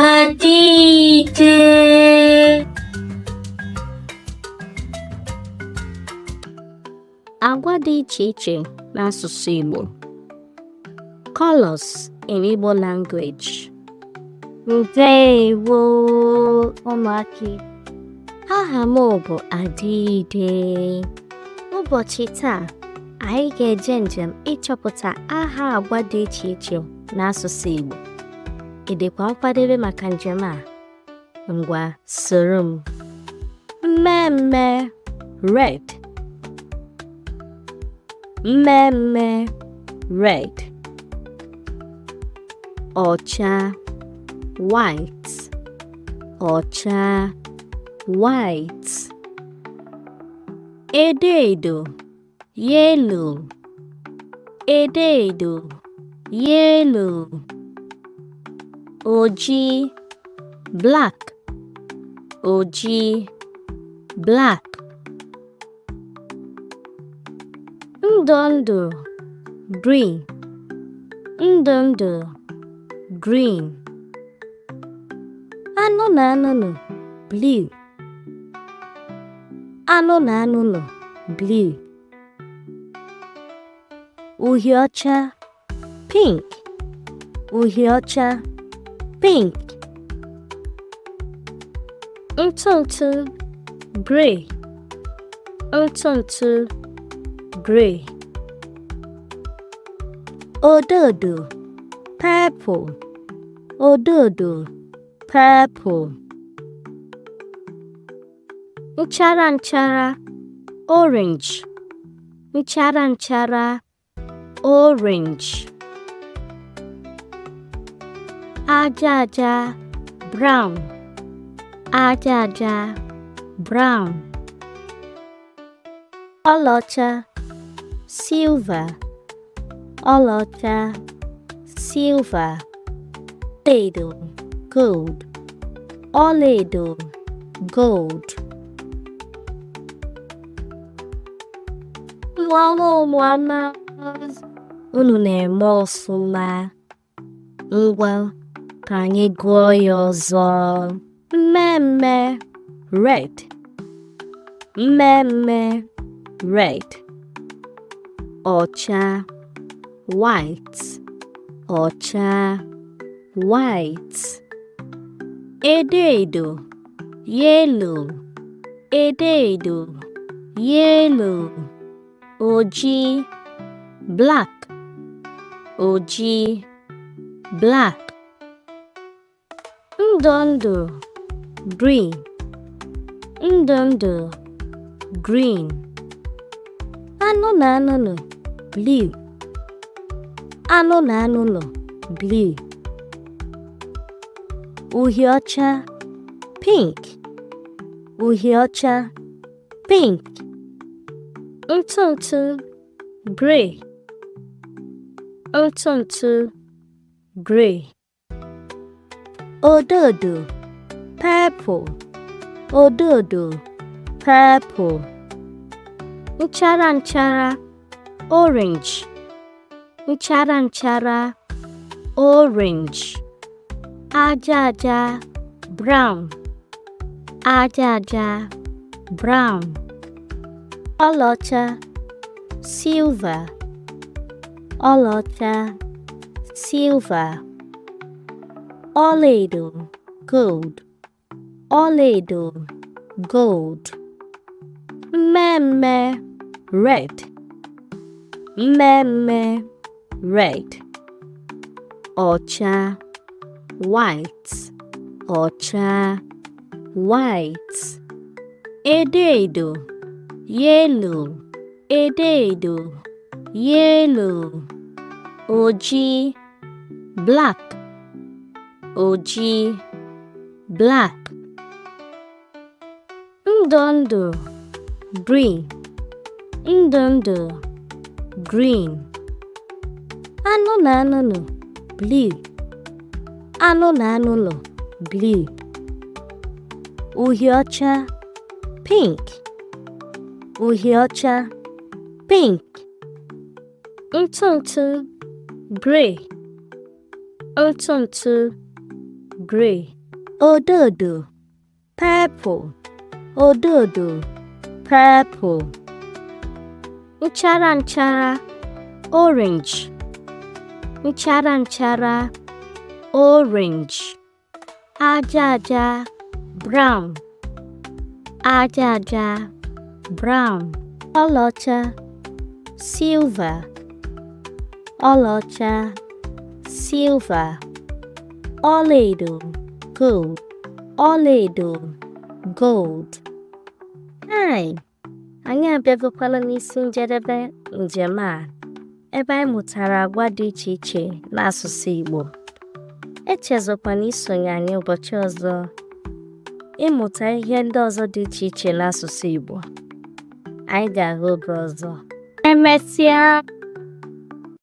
Ada Ide. Agwa dị iche iche n'asụsụ Igbo. Colors in Igbo language. Ndewo ụmụaka. Aha m bụ Ada Ide. Ụbọchị taa, anyị ga-eje njem ịchọpụta aha agwa dị iche iche n'asụsụ Igbo. Ị dịkwa nkwadebe maka njem a? Ngwa soro m. Mmemme red. Mmemme red. Ọcha white. Ọcha white. Edo edo yellow. Edo edo yellow. Oji black. Oji black. Ndụ ndụ green. Ndụ ndụ green. Anụnụ anụnụ blue. Anụnụ anụnụ blue. Uhie ọcha pink. Uhie ọcha pink. Ntụ ntụ gray. Ntụ ntụ gray. Odo odo purple. Odo odo purple. Nchara nchara orange. Nchara nchara orange. Aja aja brown. Aja aja brown. Ọlaọcha silver. Ọlaọcha silver. Ọlaedo gold. Ọlaedo gold. Nwa unu na-eme ọfụma. Ngwa ka anyị gụọ ya ọzọ. Mmemme red. Mmemme red. Ọcha white. Ọcha white. Edo edo yellow. Edo edo yellow. Oji black. Oji black. Ndụ ndụ green. Ndụ ndụ green. Anụnụ anụnụ blue. Anụnụ anụnụ blue. Uhie ọcha pink. Uhie ọcha pink. Ntụ ntụ gray. Ntụ ntụ gray. Odo odo purple. Odo odo purple. Nchara nchara orange. Nchara nchara orange. Aja aja brown. Aja aja brown. Ọlaọcha silver. Ọlaọcha silver. Ọlaedo gold. Ọlaedo gold. Mmemme red. Mmemme red. Ọcha white. Ọcha white. Edo edo yellow. Edo edo yellow. Oji black. Oji black. Ndụ ndụ green. Ndụ ndụ green. Anụnụ anụnụ blue. Anụnụ anụnụ blue. Uhie ọcha pink. Uhie ọcha pink. Ntụ ntụ gray. Ntụ ntụ gray, ododo, purple, ododo, purple. Nchara nchara, orange, nchara nchara, orange. Aja aja, brown, aja aja, brown. Ọlaọcha, silver, ọlaọcha, silver. Ọlaedo, gold, ọlaedo, gold. Hi, anyị abịagokwala n'isi njedebe njem a, ebe anyị mụtara agwa dị iche iche n'asụsụ Igbo. Echezọkwana isonye anyị ụbọchị ọzọ ịmụta ihe ndị ọzọ dị iche iche n'asụsụ Igbo. Anyị ga-ahụ oge ọzọ. Emesịa.